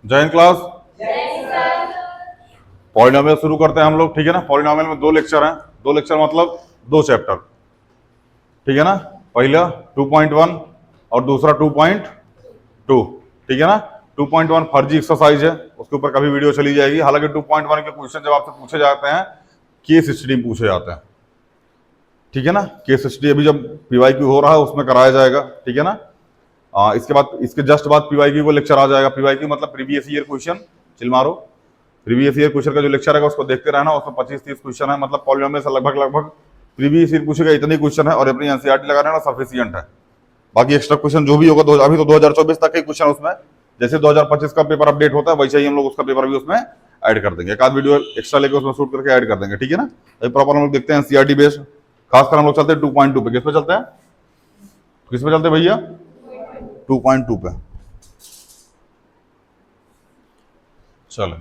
जय Hind class. Polynomial शुरू करते हैं हम लोग, ठीक है ना। पॉलिनोमियल में दो लेक्चर हैं, दो लेक्चर मतलब दो चैप्टर, ठीक है ना। पहला 2.1 और दूसरा 2.2, ठीक है ना। 2.1 फर्जी एक्सरसाइज है, उसके ऊपर कभी वीडियो चली जाएगी। हालांकि 2.1 के क्वेश्चन जब आपसे पूछे जाते हैं केस स्टडी में पूछे जाते हैं, ठीक है ना। केस स्टडी अभी जब पीवाईक्यू हो रहा है उसमें कराया जाएगा, ठीक है ना। इसके बाद, इसके जस्ट बाद पीवाईक्यू को लेक्चर आ जाएगा। पीवाईक्यू मतलब प्रीवियस ईयर क्वेश्चन, चिल मारो। प्रीवियस ईयर क्वेश्चन का जो लेक्चर है उसको देखते रहना, उसमें 25-30 क्वेश्चन है, मतलब पॉलिनोमियल से लगभग प्रीवियस ईयर पूछेगा इतने क्वेश्चन है, और अपनी एनसीईआरटी लगा रहना सफिशियंट है। बाकी एक्स्ट्रा क्वेश्चन जो भी होगा अभी तो 2024 तक के क्वेश्चन उसमें, जैसे 2025 का पेपर अपडेट होता है वैसे ही हम लोग उसका पेपर भी उसमें ऐड कर देंगे। एक आध वीडियो एक्स्ट्रा लेके उसमें शूट करके ऐड कर देंगे, ठीक है ना। अभी प्रॉपर हम लोग देखते हैं एनसीईआरटी बेस्ड। खासकर हम लोग चलते हैं 2.2 पे। किस पे चलते हैं, किस पे चलते हैं भैया? 2.2 पे। चलो,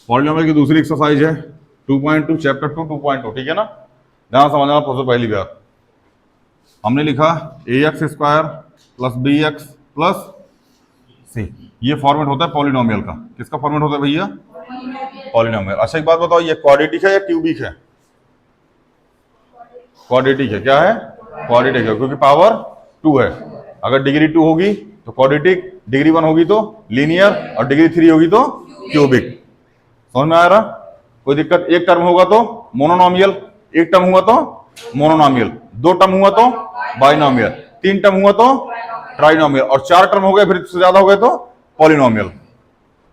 पॉलिनोमियल की दूसरी एक्सरसाइज है 2.2 चैप्टर 2 2.2, ठीक है ना। ध्यान समझना प्रोसेस। पहली बार हमने लिखा ax² plus bx plus c, ये फॉर्मेट होता है पॉलिनोमियल का। किसका फॉर्मेट होता है भैया? पॉलिनोमियल। अच्छा एक बात बताओ, ये क्वाड्रेटिक है या क्यूबिक है? क्वाड्रेटिक है। क्या है? क्वाड्रेटिक है, क्योंकि पावर 2 है। अगर डिग्री 2 होगी तो क्वाड्रेटिक, डिग्री 1 होगी तो लीनियर, और डिग्री 3 होगी तो क्यूबिक। समझ में आ रहा? कोई दिक्कत? एक टर्म होगा तो मोनोनोमियल, एक टर्म हुआ तो मोनोनोमियल, दो टर्म हुआ तो बाइनोमियल, तीन टर्म हुआ तो ट्राइनोमियल, और चार टर्म हो गए फिर से ज्यादा हो गए तो पॉलिनोमियल।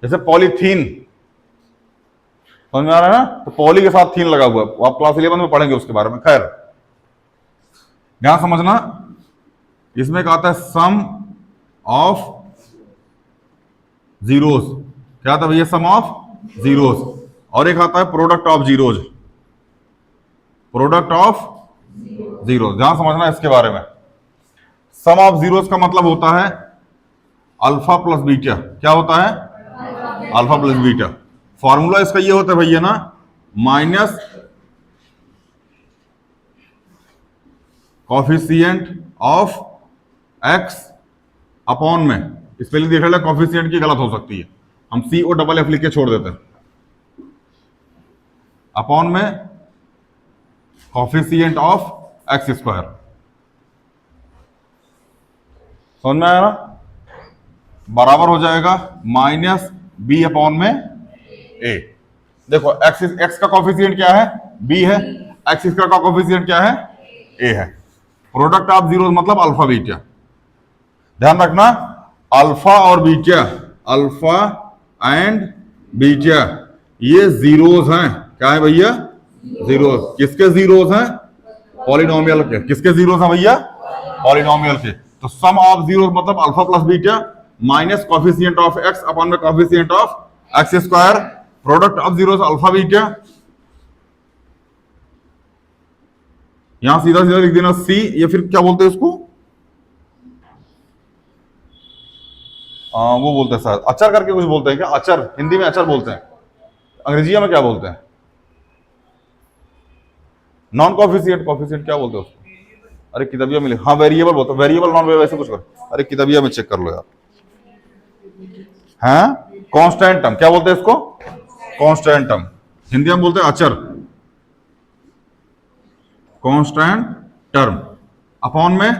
जैसे पॉलीथीन, समझ में आ रहा है ना। तो पॉली के साथ थीन लगा हुआ है, आप क्लास 11 में पढ़ेंगे उसके बारे में। खैर ध्यान समझना, इसमें एक आता है सम ऑफ जीरोस। क्या आता है भैया? सम ऑफ जीरोस। और एक आता है product of zeros, product of zero. ध्यान समझना इसके बारे में। सम ऑफ जीरोस का मतलब होता है अल्फा प्लस बीटा। क्या होता है? Alpha plus beta. फॉर्मूला इसका ये होता है भैया ना, minus coefficient of x upon में, स्पेलिंग देख लेना, कॉफिशिएंट की गलत हो सकती है, हम सी ओ डबल एफ लिख के छोड़ देते हैं, अपॉन में कॉफिशिएंट ऑफ एक्स स्क्वायर। समझ में आया ना? बराबर हो जाएगा माइनस बी अपॉन में ए। देखो एक्स, एक्स का कॉफिशिएंट क्या है? बी है। एक्स स्क्वायर का कॉफिशिएंट क्या है? ए है। प्रोडक्ट ऑफ जीरो मतलब अल्फा बीटा। ध्यान रखना, अल्फा और बीटा, अल्फा एंड बीटा ये जीरोस हैं। क्या है भैया? जीरोस। किसके जीरोस हैं? पॉलिनोमियल के। किसके जीरोस हैं भैया? पॉलिनोमियल के। तो सम ऑफ जीरोस मतलब alpha plus beta minus coefficient of x upon में coefficient of x square, product of zeros alpha beta. यहां सीधा सीधा लिख देना सी, या फिर क्या बोलते हैं उसको, वो बोलते हैं शायद अचर करके कुछ बोलते हैं। क्या अचर? हिंदी में अचर बोलते हैं, अंग्रेजिया में क्या बोलते हैं? Non coefficient. कॉफिशिएंट क्या बोलते हैं उसको? अरे किताबिया में, हाँ वेरिएबल बोलते हैं, वेरिएबल नॉन वेरिएबल ऐसे कुछ कर। अरे किताबिया में चेक कर लो यार। हैं कांस्टेंट टर्म, क्या बोलते हैं इसको? Constant term. हिंदी में बोलते हैं अचर, कांस्टेंट टर्म, अपॉन में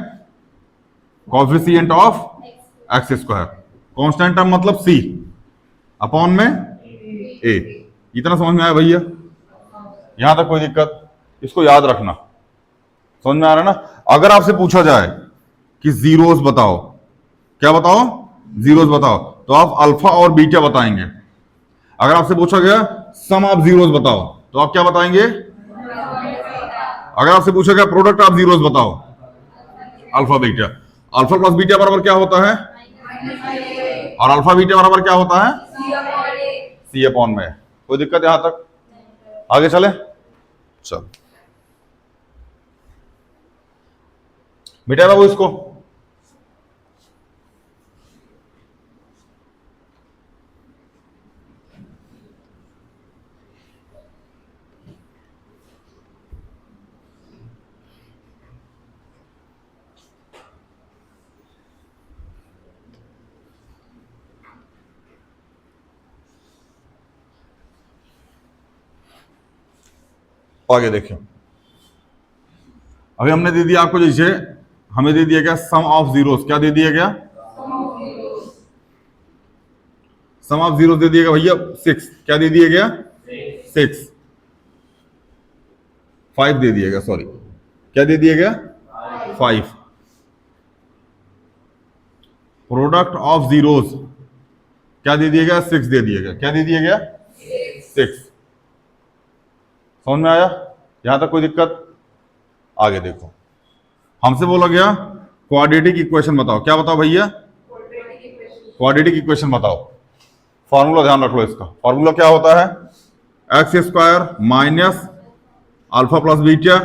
coefficient of x square. Constant term मतलब सी, अपॉन में ए। इतना समझ में आया भैया? यहां तक कोई दिक्कत? इसको याद रखना। समझ में आ रहा है ना? अगर आपसे पूछा जाए कि जीरोस बताओ, क्या बताओ? जीरोस बताओ, तो आप अल्फा और बीटा बताएंगे। अगर आपसे पूछा गया सम ऑफ जीरोस बताओ, तो आप क्या बताएंगे? अगर आपसे पूछा गया प्रोडक्ट ऑफ जीरोस बताओ, alpha beta. Alpha plus beta बराबर क्या होता है? और अल्फा बीटा बराबर क्या होता है? सी अपॉन में। कोई दिक्कत यहां तक? आगे चले, चल मिटाया बाबू इसको। आगे देखिए, अभी हमने दे दिया आपको, जैसे हमें दे दिया गया सम ऑफ जीरोस, क्या दे दिया गया, सम ऑफ जीरो दे दिया गया भैया 6, क्या दे दिया गया 6, 5 दे दिया गया, सॉरी क्या दे दिया गया 5। प्रोडक्ट ऑफ जीरोस क्या दे दिया गया 6 दे दिया गया, क्या दे दिया गया 6। समझ में आया, यहां तक कोई दिक्कत? आगे देखो, हमसे बोला गया क्वाड्रेटिक इक्वेशन बताओ, क्या बताओ भैया, क्वाड्रेटिक इक्वेशन बताओ। फॉर्मूला ध्यान रख लो, इसका फॉर्मूला क्या होता है, x square minus alpha plus beta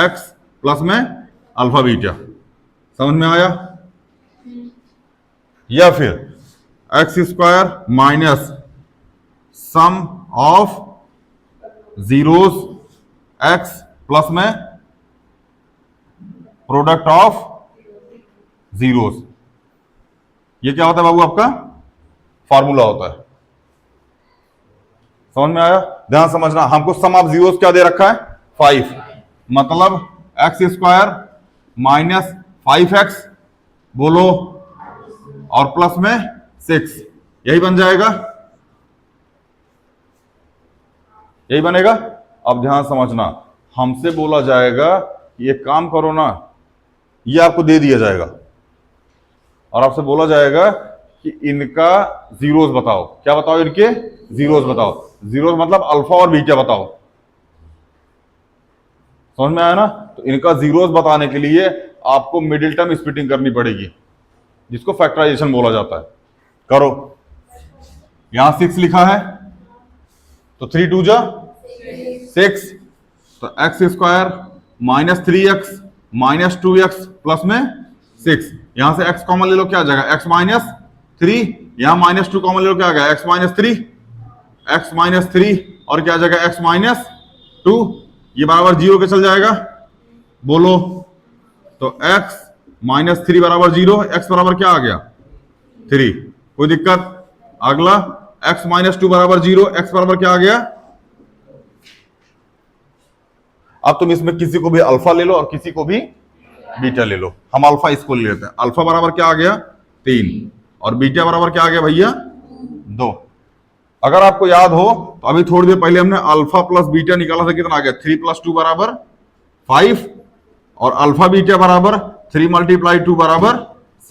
x plus में अल्फा बीटा। समझ में आया? या फिर x square minus sum of zeros x plus में प्रोडक्ट ऑफ जीरोस। ये क्या होता है बाबू, आपका फॉर्मूला होता है। समझ में आया? ध्यान समझना, हमको सम ऑफ जीरोस क्या दे रखा है 5, मतलब एक्स स्क्वायर माइनस 5x बोलो और प्लस में 6, यही बन जाएगा, यही बनेगा। अब ध्यान समझना, हमसे बोला जाएगा ये काम करो ना, ये आपको दे दिया जाएगा और आपसे बोला जाएगा कि इनका जीरोस बताओ। क्या बताओ? इनके जीरोस बताओ। जीरोस मतलब अल्फा और बीटा बताओ। समझ में आया ना? तो इनका जीरोस बताने के लिए आपको मिडिल टर्म स्प्लिटिंग करनी पड़ेगी, जिसको फैक्टराइजेशन बोला जाता है। करो, यहां 6 लिखा है तो 3 2 जा 6, तो x square minus 3x minus 2x plus में 6, यहां से x कॉमन ले लो, क्या आ जाएगा x माइनस 3, यहां माइनस 2 कॉमन ले लो, क्या आ गया x माइनस 3, x माइनस 3 और क्या आ जाएगा x माइनस 2, ये बराबर 0 के चल जाएगा। बोलो, तो x माइनस 3 बराबर 0, x बराबर क्या आ गया 3, कोई दिक्कत? अगला x माइनस 2 बराबर 0, x बराबर क्या आ गया। अब तुम इसमें किसी को भी अल्फा ले लो और किसी को भी बीटा ले लो। हम अल्फा इसको ले लेते हैं। अल्फा बराबर क्या आ गया 3 और बीटा बराबर क्या आ गया भैया 2। अगर आपको याद हो तो अभी थोड़ी देर पहले हमने अल्फा प्लस बीटा निकाला था, कितना आ गया 3 + 2 बराबर 5 और अल्फा बीटा बराबर 3 × 2 बराबर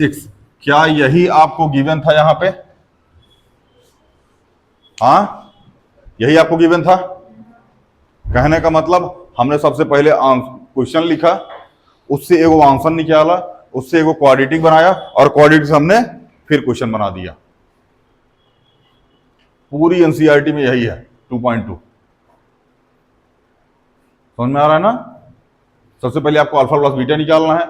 6। क्या यही आपको गिवन था यहां पे? हाँ, यही आपको गिवन था। कहने का मतलब हमने सबसे पहले क्वेश्चन लिखा, उससे एगो आंसर निकाला, उससे एगो क्वाड्रेटिक बनाया और क्वाड्रेटिक से हमने फिर क्वेश्चन बना दिया। पूरी एनसीईआरटी में यही है 2.2। समझ में आ रहा है ना? सबसे पहले आपको अल्फा प्लस बीटा निकालना है।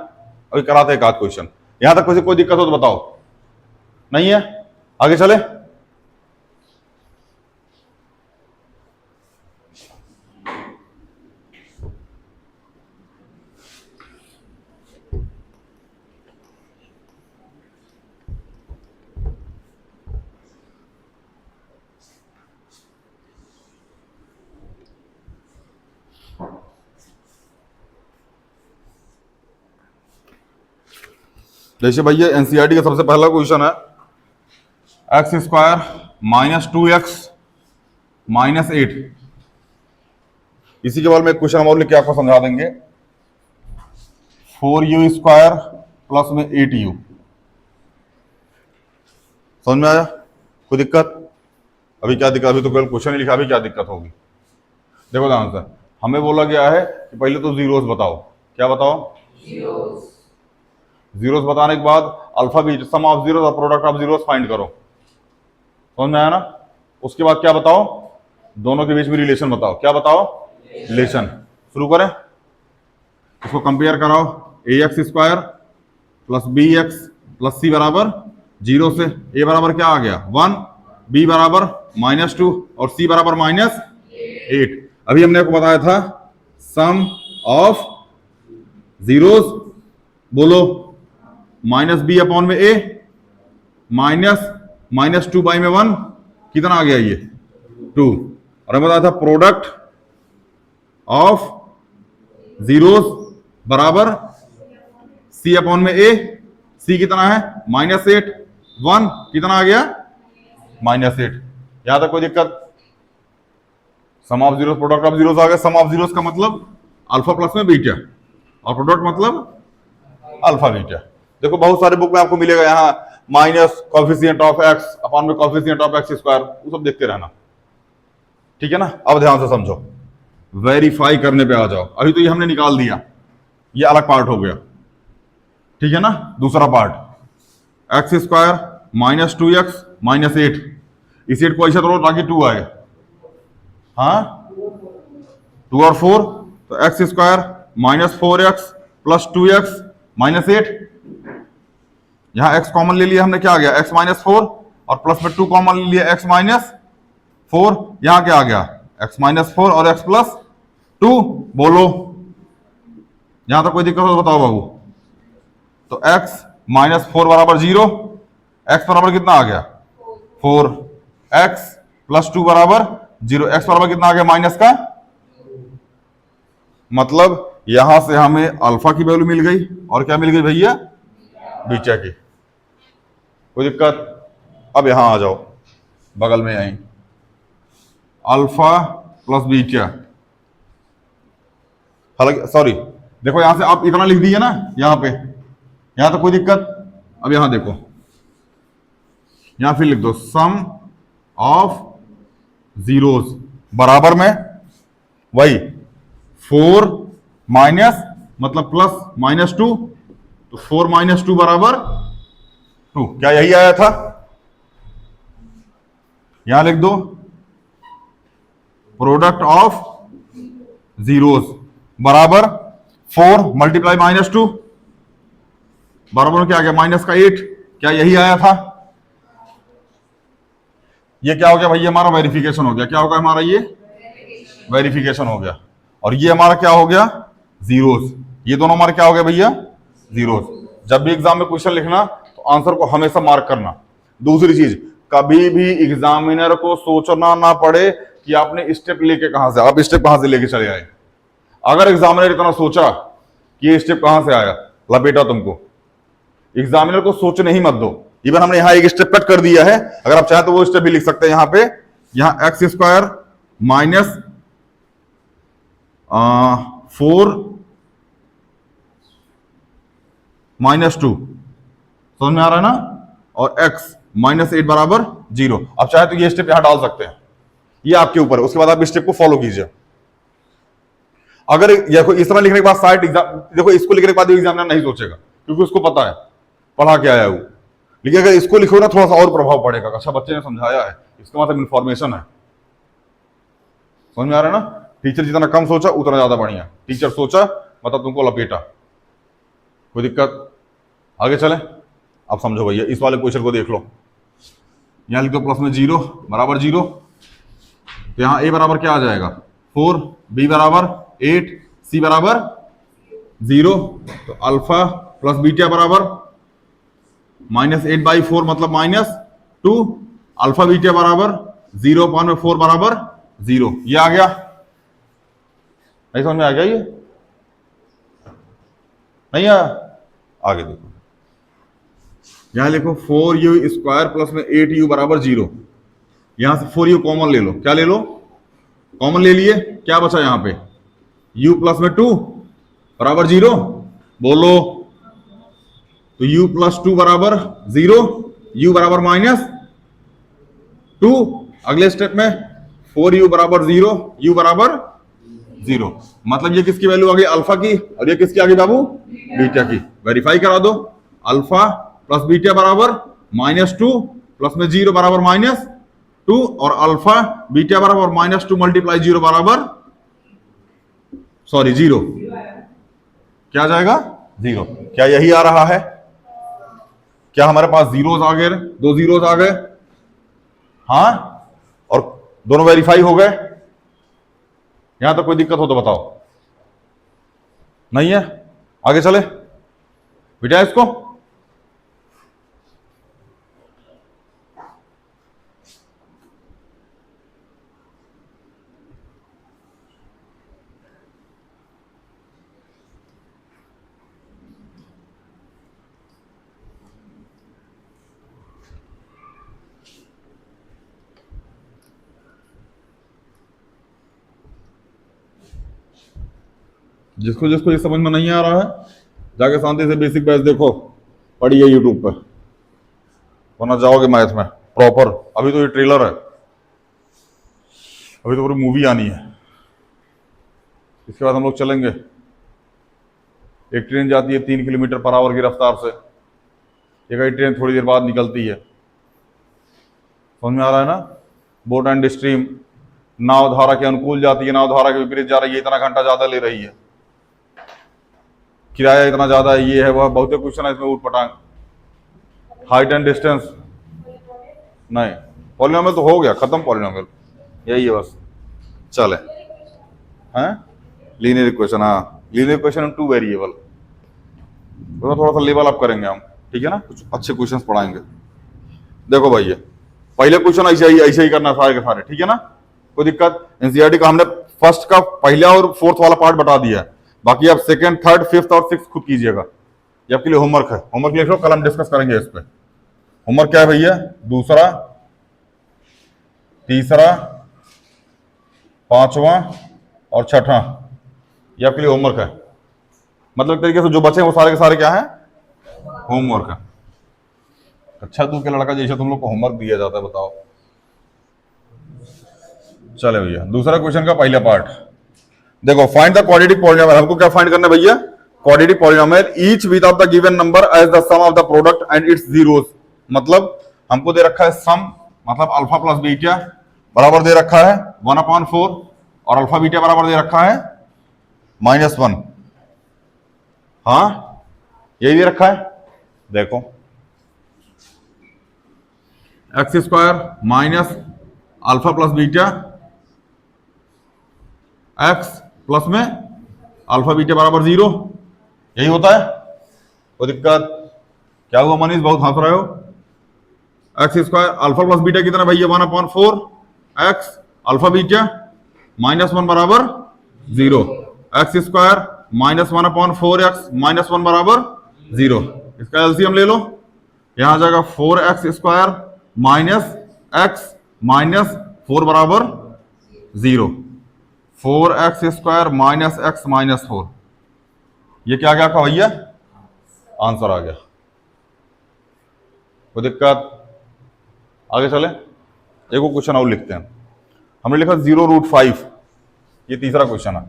अभी कराते हैं एक आध क्वेश्चन। यहां तक कोई दिक्कत हो तो बताओ, नहीं है? आगे चले। जैसे भैया एनसीईआरटी का सबसे पहला क्वेश्चन है x square minus 2x minus 8। इसी के बाद में क्वेश्चन हम और लिख के आपको समझा देंगे, 4u स्क्वायर प्लस में 8u। समझ में आया? कोई दिक्कत? अभी क्या दिक्कत? अभी तो केवल क्वेश्चन ही लिखा, अभी क्या दिक्कत होगी? देखो ध्यान से, हमें बोला गया है कि पहले तो जीरोस बताओ। क्या बताओ? जीरोस बताने के बाद alpha beta some of zeros और प्रोडक्ट ऑफ जीरोस फाइंड करो। समझ में आया ना? उसके बाद क्या बताओ? दोनों के बीच में रिलेशन बताओ। क्या बताओ? रिलेशन। शुरू करें, इसको कंपेयर कराओ। ax square plus bx plus c बराबर 0 से a बराबर क्या आ गया 1, b बराबर -2 और c बराबर -8। अभी हमने आपको बताया था सम ऑफ जीरोस, बोलो -b अपॉन में a -2 बाई में 1, कितना आ गया ये 2। और हमें बताया था प्रोडक्ट ऑफ जीरोस बराबर सी अपॉन में ए। सी कितना है -8, 1 कितना आ गया -8। यहां तक कोई दिक्कत? Sum of zeros product of zeros आ गया। सम ऑफ जीरोस का मतलब अल्फा प्लस में बीटा, और प्रोडक्ट मतलब अल्फा बीटा। देखो बहुत सारे बुक में आपको मिलेगा यहाँ minus coefficient of x upon में कॉफिशिएंट ऑफ एक्स स्क्वायर, वो सब देखते रहना, ठीक है ना। अब ध्यान से समझो, वेरीफाई करने पे आ जाओ। अभी तो ये हमने निकाल दिया, ये अलग पार्ट हो गया, ठीक है ना। दूसरा पार्ट एक्स स्क्वायर -2x -8, इस 8 को ऐसा करो ताकि 2 आए, हाँ 2 और 4, तो x square -4x plus 2x -8, यहां x कॉमन ले लिया हमने, क्या आ गया x -4, और प्लस में 2 कॉमन ले लिया x -4, यहां क्या आ गया x -4 और x प्लस 2। बोलो यहां तक कोई दिक्कत हो तो बताओ बाबू। तो x -4 बराबर 0, x बराबर कितना आ गया 4, x प्लस 2 बराबर 0, x बराबर कितना आ गया माइनस का। मतलब यहां से हमें अल्फा की वैल्यू मिल गई, और क्या मिल गई भैया बीटा की। कोई दिक्कत? अब यहां आ जाओ, बगल में आई अल्फा प्लस बीटा, हालांकि सॉरी देखो यहां से आप इतना लिख दिए ना यहां पे, यहां तो कोई दिक्कत। अब यहां देखो, यहां फिर लिख दो सम ऑफ जीरोस बराबर में वही 4 माइनस मतलब प्लस -2, तो 4 -2 बराबर 2, क्या यही आया था? यहां लिख दो प्रोडक्ट ऑफ जीरोस बराबर 4 मल्टीप्लाई -2 बराबर में क्या आ गया -8, क्या यही आया था? ये क्या हो गया भैया हमारा वेरिफिकेशन हो गया। क्या होगा हमारा ये वेरिफिकेशन हो गया, और ये हमारा क्या हो गया जीरोस। ये दोनों हमारे क्या हो गए भैया जीरोस। जब भी एग्जाम में क्वेश्चन लिखना तो आंसर को हमेशा मार्क करना। दूसरी चीज, कभी भी एग्जामिनर को सोचना ना पड़े कि आपने स्टेप लेके कहां से, आप स्टेप कहां से लेके चले आए। अगर एग्जामिनर इतना सोचा कि ये स्टेप कहां से आया, लपेटा तुमको। एग्जामिनर को सोचने ही मत दो। इवन हमने यहां एक स्टेप कट कर दिया है, अगर आप चाहें तो वो स्टेप भी लिख सकते हैं यहां पे। यहां एक्स स्क्वायर माइनस 4 -2 समझ में आ रहा है ना, और x -8 बराबर 0। अब चाहे तो ये स्टेप यहां डाल सकते हैं, ये आपके ऊपर है। उसके बाद आप इस स्टेप को फॉलो कीजिए। अगर देखो इस तरह लिखने के बाद साइड एग्जाम, देखो इसको लिखने के बाद एग्जामिनर नहीं सोचेगा क्योंकि उसको पता है पढ़ा क्या आया वो। लेकिन अगर इसको लिखो ना थोड़ा सा और प्रभाव पड़ेगा, अच्छा बच्चे ने समझाया है, इसका मतलब इंफॉर्मेशन है। समझ में आ रहा है ना। टीचर जितना कम सोचा उतना ज्यादा बढ़िया, टीचर सोचा मतलब तुमको लपेटा। कोई दिक्कत? आगे चलें। अब समझो भैया, इस वाले क्वेश्चन को देख लो। यहां लिख दो प्लस में 0 बराबर 0, तो यहां a बराबर क्या आ जाएगा 4, b बराबर 8, c बराबर 0, तो अल्फा प्लस बीटा बराबर -8/4 मतलब -2, अल्फा बीटा बराबर 0/4 बराबर 0। ये आ गया, नहीं समझ में आ गया? ये नहीं आया? आगे देखो, यहां लिखो 4u² प्लस में 8u बराबर 0। यहां से 4u कॉमन ले लो, क्या ले लो कॉमन ले लिए, क्या बचा यहां पे u प्लस में 2 बराबर 0। बोलो, तो u प्लस 2 बराबर 0, u बराबर -2। अगले स्टेप में 4u बराबर 0, u बराबर 0। मतलब ये किसकी वैल्यू आ गई अल्फा की, और ये किसकी आ गई बाबू बीटा की। वेरीफाई करा दो, अल्फा प्लस बीटा बराबर -2 प्लस में 0 बराबर -2, और अल्फा बीटा बराबर -2 मल्टीप्लाई 0 बराबर सॉरी 0। क्या आ जाएगा 0। क्या यही आ रहा है? क्या हमारे पास जीरोस आ गए, 2 जीरोस आ गए, हाँ, और दोनों वेरीफाई हो गए। यहां तक कोई दिक्कत हो तो बताओ। नहीं है? आगे चले बेटा इसको। जिसको जिसको ये समझ में नहीं आ रहा है जाके शांति से बेसिक बैच देखो, पढ़िए यूट्यूब पे, वरना जाओगे मैथ में प्रॉपर। अभी तो ये ट्रेलर है, अभी तो पूरी मूवी आनी है। इसके बाद हम लोग चलेंगे। एक ट्रेन जाती है 3 किलोमीटर पर आवर की रफ्तार से, एक ट्रेन थोड़ी देर बाद निकलती है। समझ में आ रहा है ना? बोट एंड स्ट्रीम, नाव धारा के अनुकूल जाती है, नाव धारा के विपरीत जा रही है, इतना घंटा ज्यादा ले रही है, किराया इतना ज्यादा है, ये है वह, बहुत क्वेश्चन है इसमें ऊट पटांग। हाइट एंड डिस्टेंस नहीं, पॉलिनोमियल तो हो गया खत्म, पॉलिनोमियल यही है बस। चले हैं लीनियर इक्वेशन, हाँ लीनियर इक्वेशन इन 2 वेरिएबल, तो थोड़ा सा लेवल अप करेंगे हम, ठीक है ना, कुछ अच्छे क्वेश्चंस पढ़ाएंगे। देखो भाई ये पहले क्वेश्चन ऐसे ही करना सारे के सारे, ठीक है ना, कोई दिक्कत। एनसीईआरटी का हमने फर्स्ट का पहला और फोर्थ वाला पार्ट बता दिया है, बाकी आप सेकंड, थर्ड, फिफ्थ और सिक्स खुद कीजिएगा। ये आपके लिए होमवर्क है, होमवर्क लिख लो, कल हम डिस्कस करेंगे इस पे। होमवर्क क्या है भैया? दूसरा, तीसरा, पांचवा और छठा, ये आपके लिए होमवर्क है। मतलब तरीके से जो बचे हैं वो सारे के सारे क्या है? होमवर्क है। अच्छा तू के लड़का जैसे तुम लोग को होमवर्क दिया जाता है, बताओ। चले भैया दूसरा क्वेश्चन का पहला पार्ट देखो, फाइंड द क्वाड्रेटिक पॉलिनोमियल। हमको क्या फाइंड करना है भैया? Quadratic polynomial each with of the given number as the sum of the product and its zeros. मतलब हमको दे रखा है सम, मतलब अल्फा प्लस बीटा बराबर दे रखा है 1/4 और अल्फा बीटा बराबर दे रखा है -1। हाँ यही दे रखा है। देखो x² minus alpha plus beta x plus में अल्फा बीटा बराबर 0, यही होता है। कोई दिक्कत? क्या हुआ मनीष, बहुत हंस रहे हो? x² अल्फा प्लस बीटा कितना भैया? 1/4 x अल्फा बीटा -1 बराबर 0। x² माइनस 1/4x -1 बराबर 0। इसका एलसीएम ले लो, यहां आ जाएगा 4x² माइनस x माइनस 4 बराबर 0। 4x² माइनस x माइनस 4, ये क्या आ गया आपका भैया? आंसर आ गया। कोई दिक्कत? आगे चले, एक क्वेश्चन और लिखते हैं। हमने लिखा 0√5, ये तीसरा क्वेश्चन है।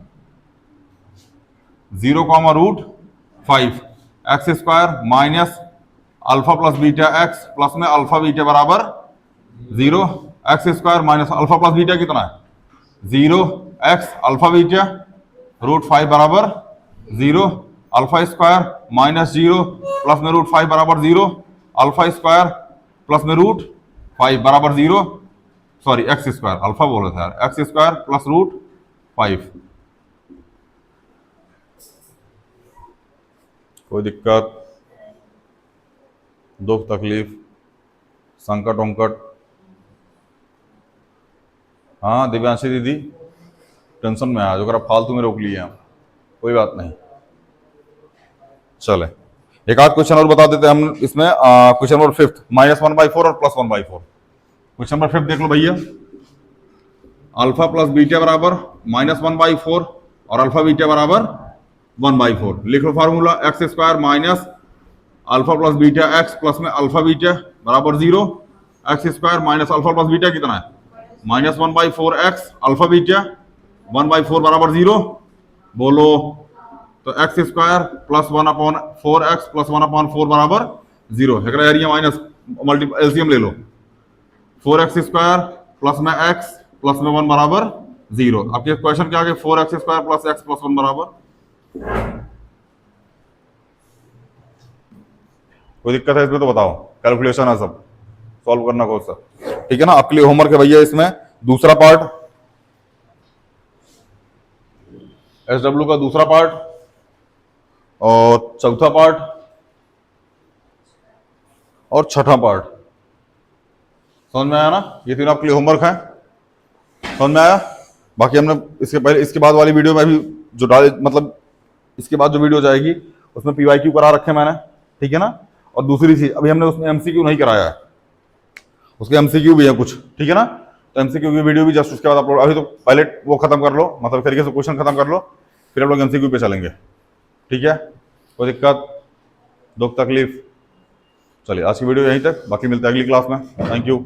0,√5 x² minus alpha plus beta x plus में अल्फा बीटा बराबर 0। x² minus alpha plus beta कितना है? 0 x अल्फा बीटा √5 बराबर 0। अल्फा² माइनस 0 प्लस में √5 बराबर 0। अल्फा² प्लस में √5 बराबर 0। सॉरी x², अल्फा बोल रहे थे यार, x² प्लस √5। कोई दिक्कत, दुख तकलीफ, संकट वंकट? हाँ दिव्यांशी दीदी टेंशन में आज अगर फालतू में रोक लिए हम, कोई बात नहीं। चले एक आध क्वेश्चन और बता देते हैं हम इसमें। क्वेश्चन नंबर 5 -1/4 और +1/4। क्वेश्चन नंबर 5 देख लो भैया। अल्फा प्लस बीटा बराबर -1/4 और अल्फा बीटा बराबर 1/4। लिख लो formula, x² minus alpha plus beta x plus में अल्फा बीटा बराबर 0। x² minus alpha plus beta कितना है? -1/4x अल्फा बीटा 1/4 बराबर 0। बोलो तो x² प्लस 1/4x प्लस 1/4 बराबर 0। एरिया माइनस मल्टीपल एलसीएम ले लो, 4x² प्लस में x प्लस में 1 बराबर 0। आपके क्वेश्चन क्या आ गया? 4x² प्लस x प्लस 1 बराबर। कोई दिक्कत है इसमें तो बताओ, कैलकुलेशन है सब, सॉल्व करना कौन सा, ठीक है ना। आपके लिए होमवर्क है भैया इसमें दूसरा पार्ट, SW का दूसरा पार्ट और चौथा पार्ट और छठा पार्ट। समझ में आया ना? ये तीनों आपके लिए होमवर्क है, समझ में आया? बाकी हमने इसके पहले इसके बाद वाली वीडियो में भी जो डाले, मतलब इसके बाद जो वीडियो जाएगी उसमें PYQ करा रखे मैंने, ठीक है ना। और दूसरी चीज अभी हमने उसमें MCQ नहीं कराया है, उसके MCQ भी है कुछ, ठीक है ना। तो MCQ की वीडियो भी जस्ट उसके बाद अपलोड, अभी तो पहले वो खत्म कर लो, मतलब तरीके से क्वेश्चन खत्म कर लो, फिर हम लोग एमसीक्यू पे चलेंगे, ठीक है। कोई दिक्कत, दुख तकलीफ? चलिए आज की वीडियो यहीं तक, बाकी मिलते हैं अगली क्लास में। Thank you.